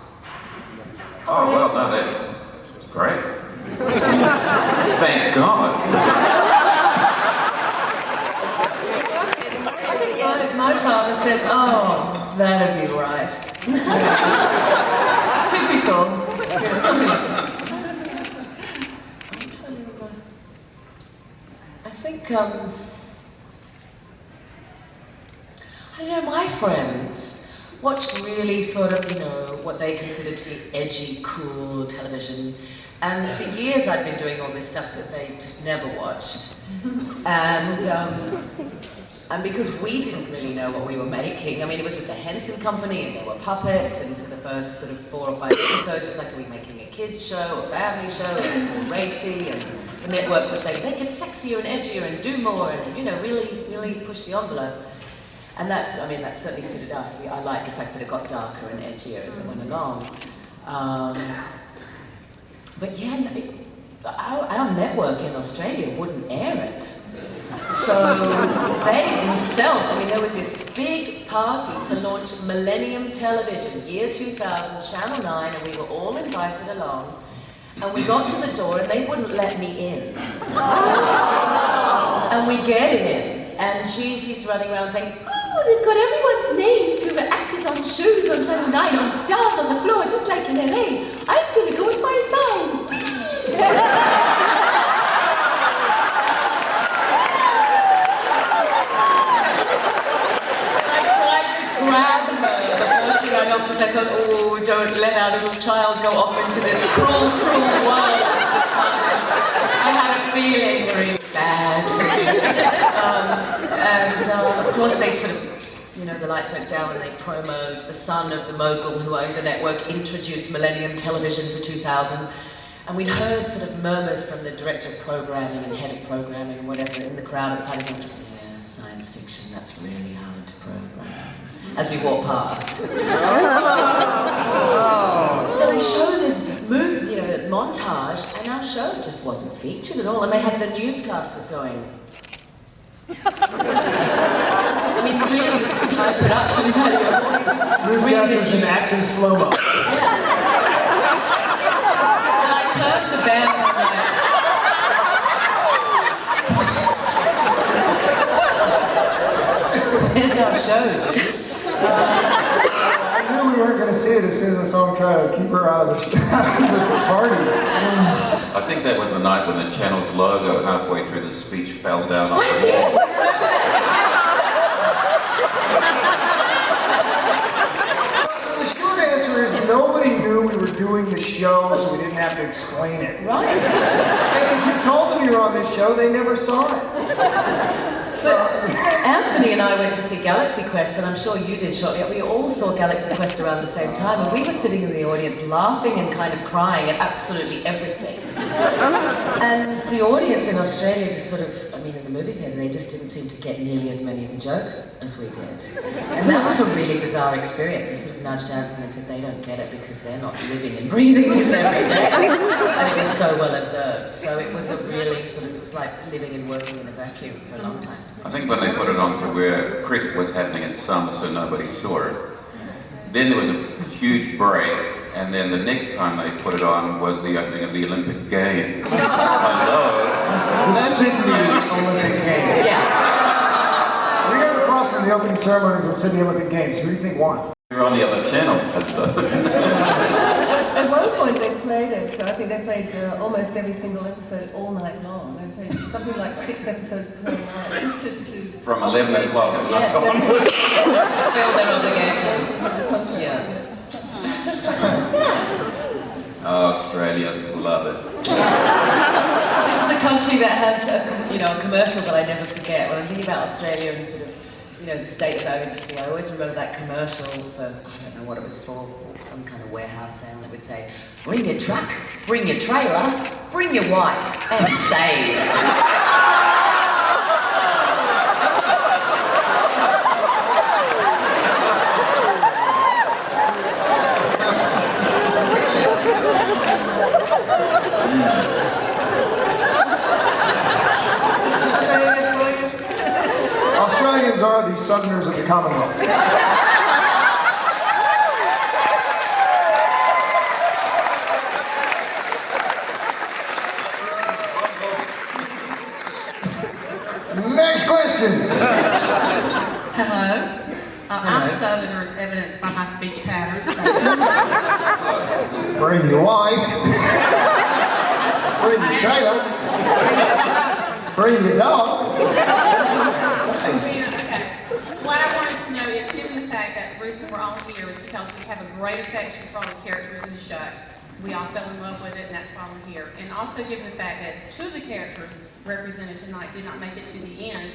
Oh, well, no, that was great. Thank God. My father said, oh, that'd be right. Typical. I think, I don't know, my friends watched really sort of, what they considered to be edgy, cool television. And for years I'd been doing all this stuff that they just never watched. And because we didn't really know what we were making, I mean, it was with the Henson Company, and there were puppets, and for the first sort of 4 or 5 episodes, it was like, are we making a kid's show, a family show, is it more racy? And the network was saying, make it sexier and edgier and do more, and, really, really push the envelope. And that, I mean, that certainly suited us. I like the fact that it got darker and edgier as it went along. But yeah, our network in Australia wouldn't air it. So they themselves, I mean, there was this big party to launch Millennium Television, year 2000, Channel 9, and we were all invited along. And we got to the door and they wouldn't let me in. And we get in, and Gigi's running around saying, oh, they've got everyone's names who were actors on shows on Channel 9, on stars on the floor, just like in LA. I'm going to go and find mine. Grab her, but first she ran off because I thought, oh, don't let our little child go off into this cruel, cruel world. I had a feeling very bad. Of course they sort of, the lights went down and they promoted the son of the mogul who owned the network, introduced Millennium Television for 2000. And we'd heard sort of murmurs from the director of programming and head of programming and whatever in the crowd at the party going, yeah, science fiction, that's really hard to program. As we walk past. So they show this montage, and our show just wasn't featured at all. And they had the newscasters going. I mean, really, this is high production value. Newscasters in action slow-mo. Yeah. And I turned to Ben and I'm like, where's our show? I knew we weren't going to see it as soon as I saw him try to keep her out of the party. I think that was the night when the channel's logo halfway through the speech fell down on the wall. The short answer is nobody knew we were doing the show, so we didn't have to explain it. Right. And if you told them you were on this show, they never saw it. But Anthony and I went to see Galaxy Quest, and I'm sure you did shortly. We all saw Galaxy Quest around the same time, and we were sitting in the audience laughing and kind of crying at absolutely everything. And the audience in Australia just sort of, I mean, in the movie theatre, they just didn't seem to get nearly as many of the jokes as we did. And that was a really bizarre experience. I sort of nudged Anthony and said, they don't get it because they're not living and breathing this every day. And it was so well observed. So it was a really sort of, it was like living and working in a vacuum for a long time. I think when they put it on to where cricket was happening at summer, so nobody saw it, then there was a huge break, and then the next time they put it on was the opening of the Olympic Games. Hello? The Sydney Olympic Games. Yeah. We got to cross in the opening ceremonies of the Sydney Olympic Games. Who do you think won? You're on the other channel. At one point they played it, so I think they played almost every single episode all night long. They played something like 6 episodes per night, just to From 11 o'clock at night. Fulfill their obligation. Yeah. Australia, love it. This is a country that has a commercial that I never forget. When I'm thinking about Australia and sort of, the state of our industry, I always remember that commercial for, I don't know what it was for, some kind of warehouse sale that would say, bring your truck, bring your trailer, bring your wife, and save. Australians are the Southerners of the Commonwealth. Next question. Hello. I'm Southerners, evidenced by my speech patterns. Bring your wife. Bring your trailer. Bring your dog. Okay. What I wanted to know is, given the fact that the reason we're all here is because we have a great affection for all the characters in the show. We all fell in love with it, and that's why we're here. And also given the fact that 2 of the characters represented tonight did not make it to the end,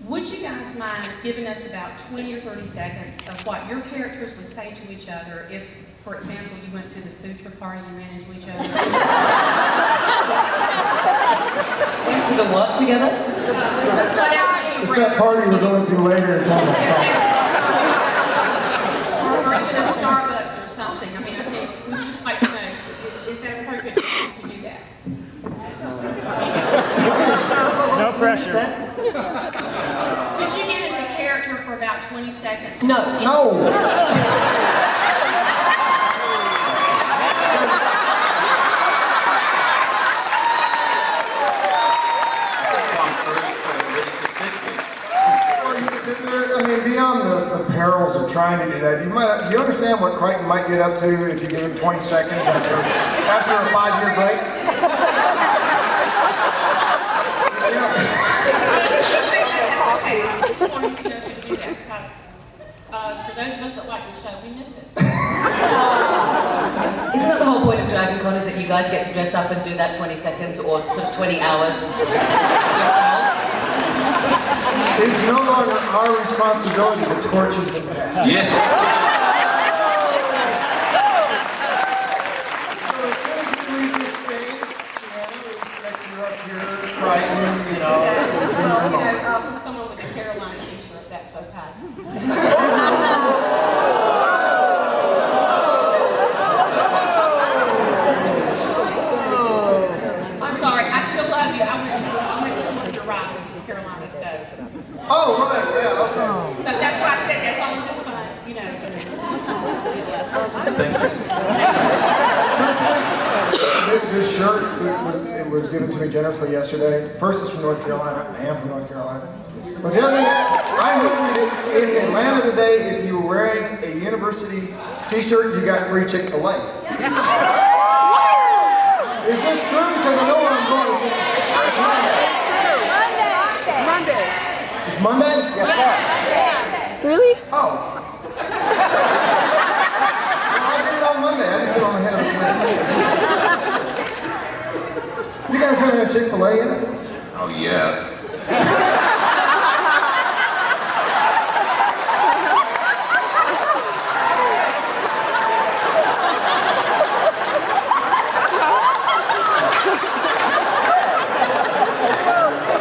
would you guys mind giving us about 20 or 30 seconds of what your characters would say to each other if, for example, you went to the sutra party and ran into each other? Went to the what together? It's that party we're going to later in town. Or even a Starbucks or something. I mean, I think we would just like to know, is that appropriate to do that? No pressure. Could you get into character for about 20 seconds? No. Beyond the perils of trying to do that, do you understand what Crichton might get up to if you give him 20 seconds after a 5-year break? Okay, I just wanted to know if you do that because for those of us that like the show, we miss it. Isn't that the whole point of Dragon Con, is that you guys get to dress up and do that 20 seconds or sort of 20 hours? It's no longer our responsibility, the torch has been passed. Yes. So as soon as you leave this stage, we expect you up here, Crichton, For someone with a Carolina t-shirt, that's okay. I'm sorry, I still love you. I went to one of your rivals, East Carolina, so. Oh, right, yeah, okay. But that's why I said that's always so fun, This shirt it was given to me generously yesterday. First, it's from North Carolina. I am from North Carolina. But the other thing, I heard in Atlanta today, if you were wearing a university t-shirt, you got free Chick-fil-A. Is this true? Because I know where I'm going. It's Monday. It's Monday? Yes, sir. Really? Oh. I did it on Monday. I just sit on the head of the plane. You guys haven't had Chick-fil-A yet? Oh, yeah.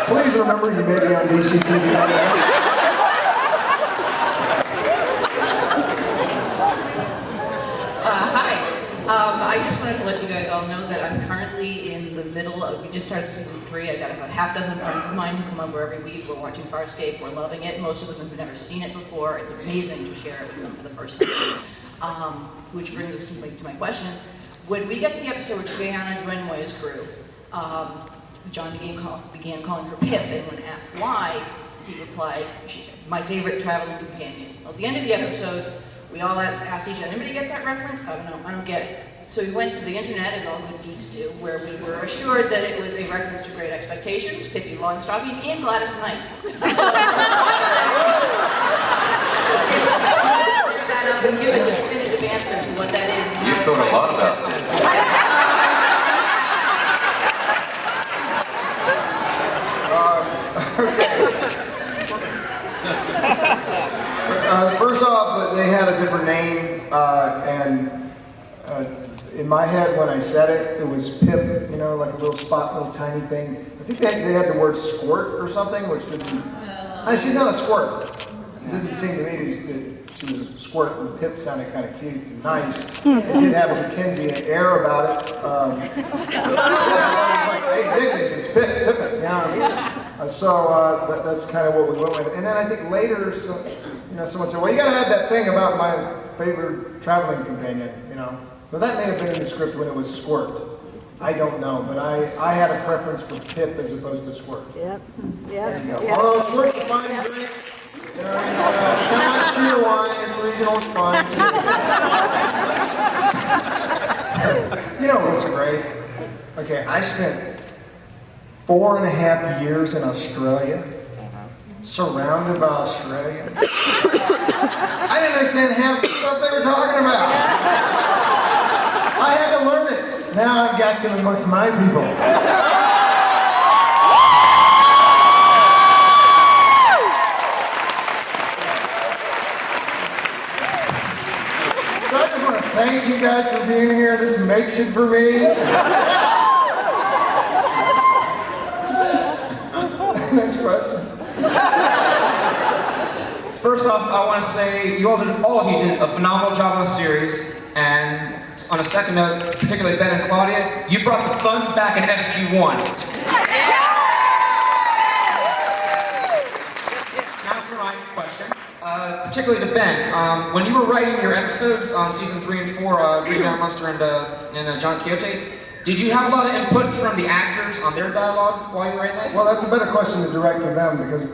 Please remember you may be on DCTV. Hi. I just wanted to let you guys all know that I'm currently in the middle of, we just started season 3. I've got about half dozen friends of mine who come over every week. We're watching FarScape. We're loving it. Most of them have never seen it before. It's amazing to share it with them for the first time. Which brings us to my question. When we get to the episode with Juliana Drenway's crew, John began calling her Pip, and when asked why, he replied, my favorite traveling companion. At the end of the episode, we all asked each other, anybody get that reference? I don't know, I don't get it. So we went to the internet, as all good geeks do, where we were assured that it was a reference to Great Expectations, Pippi Longstocking, and Gladys Knight. That up and give a definitive answer to what that is. You thought a lot about that. First off, they had a different name, and in my head when I said it, it was Pip, you know, like a little spot, little tiny thing. I think they had the word squirt or something, which didn't. She's not a squirt. It didn't seem to me that she was a squirt, and Pip sounded kind of cute and nice. It did have a Mackenzie air about it. Like, hey, Dickens, it's Pippin, you know. So that's kind of what we went with. And then I think later, someone said, well, you got to add that thing about my favorite traveling companion, you know. But that may have been in the script when it was Squirt. I don't know, but I had a preference for Pip as opposed to Squirt. Yep. There you go. Although Squirt's a fine drink. You know, not cheer wine, it's regional, it's fine. You know what's great? Okay, I spent 4.5 years in Australia, surrounded by Australia. I didn't understand half the stuff they were talking about. I had to learn it. Now I've got them amongst my people. So I just want to thank you guys for being here. This makes it for me. Next question. First off, I want to say all of you did a phenomenal job on the series, and on a second note, particularly Ben and Claudia, you brought the fun back in SG1. Now for my question, particularly to Ben. When you were writing your episodes on season 3 and 4, Green Mountain Monster and John Quixote, did you have a lot of input from the actors on their dialogue while you were writing that? Well, that's a better question to direct to them because,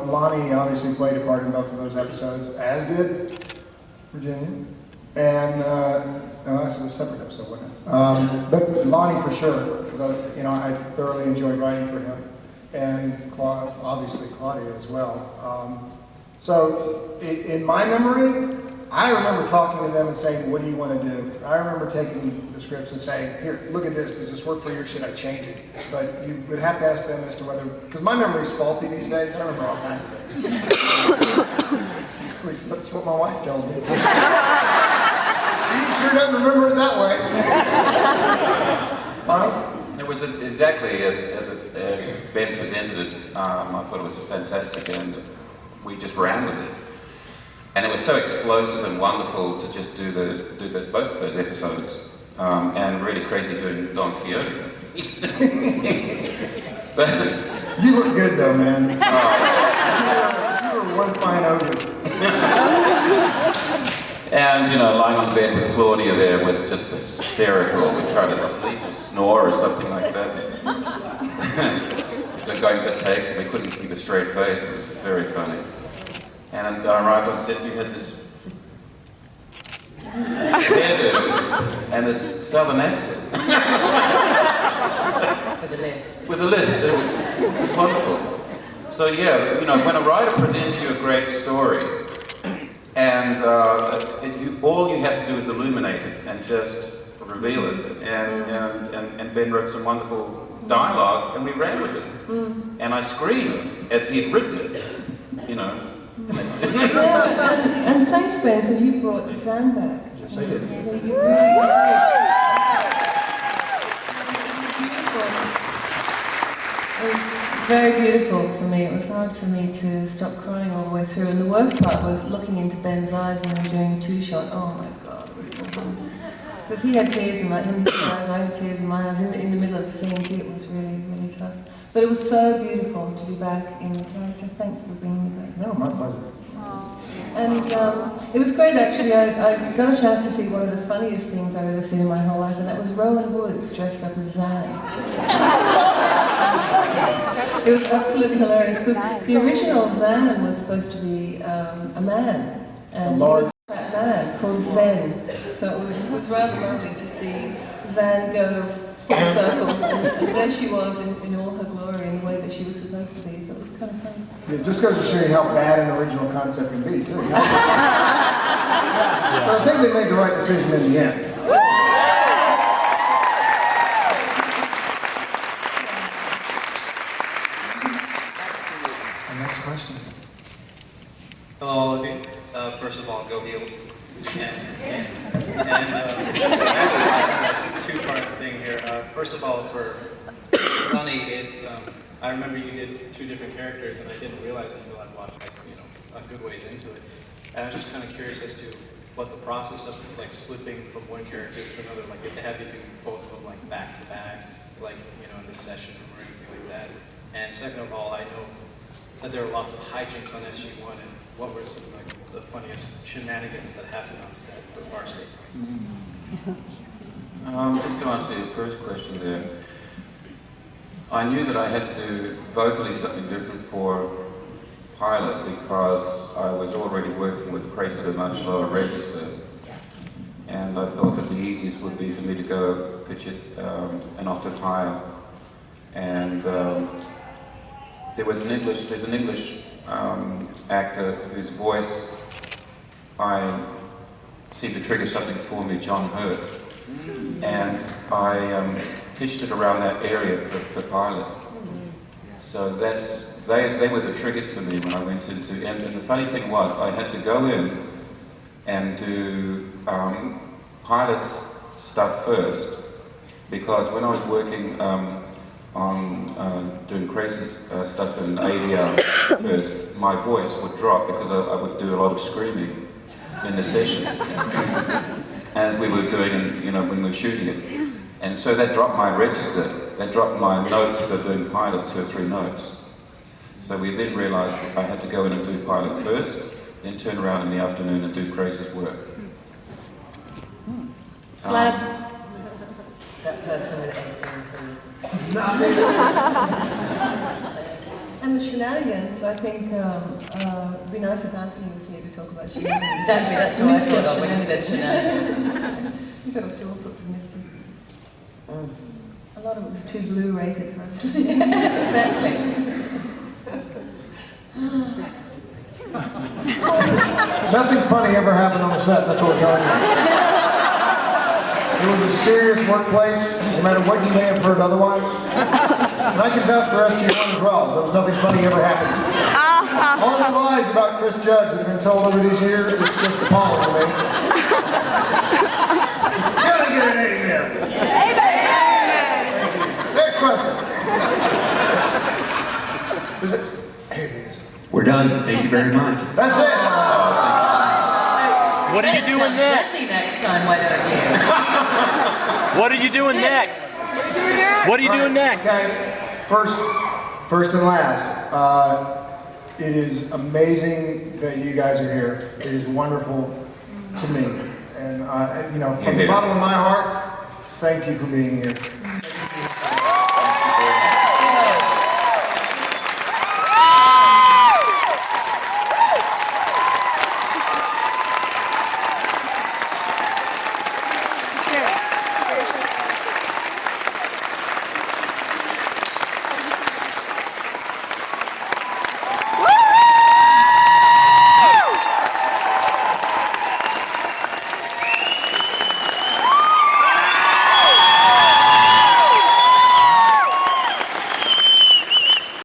Lonnie obviously played a part in both of those episodes, as did Virginia. And, actually it was a separate episode, wasn't it? But Lonnie for sure, because I thoroughly enjoyed writing for him. And obviously Claudia as well. So in my memory, I remember talking to them and saying, what do you want to do? I remember taking the scripts and saying, here, look at this. Does this work for you or should I change it? But you would have to ask them as to whether, because my memory's faulty these days. I remember all kinds of things. At least that's what my wife tells me. She sure doesn't remember it that way. It was exactly as Ben presented it. I thought it was fantastic, and we just ran with it. And it was so explosive and wonderful to just do both of those episodes, and really crazy doing Don Quixote. But you look good though, man. You were one fine ogre. And lying on the bed with Claudia there was just hysterical. We'd try to sleep or snore or something like that. Just going for takes and we couldn't keep a straight face. It was very funny. And I arrived on set, you had this hairdo and this southern accent. With a list. With a list. It was wonderful. So yeah, when a writer presents you a great story, and all you have to do is illuminate it and just reveal it. And Ben wrote some wonderful dialogue, and we ran with it. And I screamed as he'd written it, And thanks, Ben, because you brought Zan back. Yes, I did. It was very beautiful for me. It was hard for me to stop crying all the way through. And the worst part was looking into Ben's eyes when we were doing a two-shot. Oh my God, it was so hard. Because he had tears in his eyes, I had tears in my eyes. In the middle of the scene too, it was really, really tough. But it was so beautiful to be back in the character. Thanks for bringing me back. No, my pleasure. And it was great actually. I got a chance to see one of the funniest things I've ever seen in my whole life, and that was Rowan Woods dressed up as Zan. It was absolutely hilarious because the original Zan was supposed to be a man, and he was a fat man called Zen. So it was rather lovely to see Zan go full circle, and there she was in all her glory in the way that she was supposed to be. So it was kind of fun. It just goes to show you how bad an original concept can be, too. But I think they made the right decision in the end. Next question. Hello, first of all, go Heels. And two-part thing here. First of all, for Sunny, it's I remember you did two different characters, and I didn't realize until I watched a good ways into it. And I was just kind of curious as to what the process of slipping from one character to another, if they had to do both of them back to back, in this session or anything like that. And second of all, I know that there were lots of hijinks on SG-1, and what were some the funniest shenanigans that happened on set for FarScape? Just to answer your first question there, I knew that I had to do vocally something different for pilot because I was already working with Crace at a much lower register, and I thought that the easiest would be for me to go pitch it an octave higher. And there's an English actor whose voice I seemed to trigger something for me, John Hurt, and I pitched it around that area for pilot. So they were the triggers for me when I went into, and the funny thing was I had to go in and do pilot's stuff first, because when I was working on doing Crace's stuff in ADR first, my voice would drop because I would do a lot of screaming in the session as we were doing, when we were shooting it. And so that dropped my register, that dropped my notes for doing pilot 2 or 3 notes. So we then realized I had to go in and do pilot first, then turn around in the afternoon and do Crace's work. Slab. That person with editing. And the shenanigans, I think it'd be nice if Anthony was here to talk about shenanigans. Exactly, that's what I thought of when you said shenanigans. You've got up to all sorts of mysteries. A lot of it was too blue rated for us. Exactly. Nothing funny ever happened on the set, that's what we're telling you. It was a serious workplace, no matter what you may have heard otherwise. And I can vouch for SG-1 as well. There was nothing funny ever happened. All the lies about Chris Judge that have been told over these years, it's just appalling to me. Gotta get an amen. Amen. Next question. Is it? Here it is. We're done. Thank you very much. That's it. What are you doing next? Next time, why don't you? What are you doing next? What are you doing next? Okay, first and last. It is amazing that you guys are here. It is wonderful to me. And, from the bottom of my heart, thank you for being here.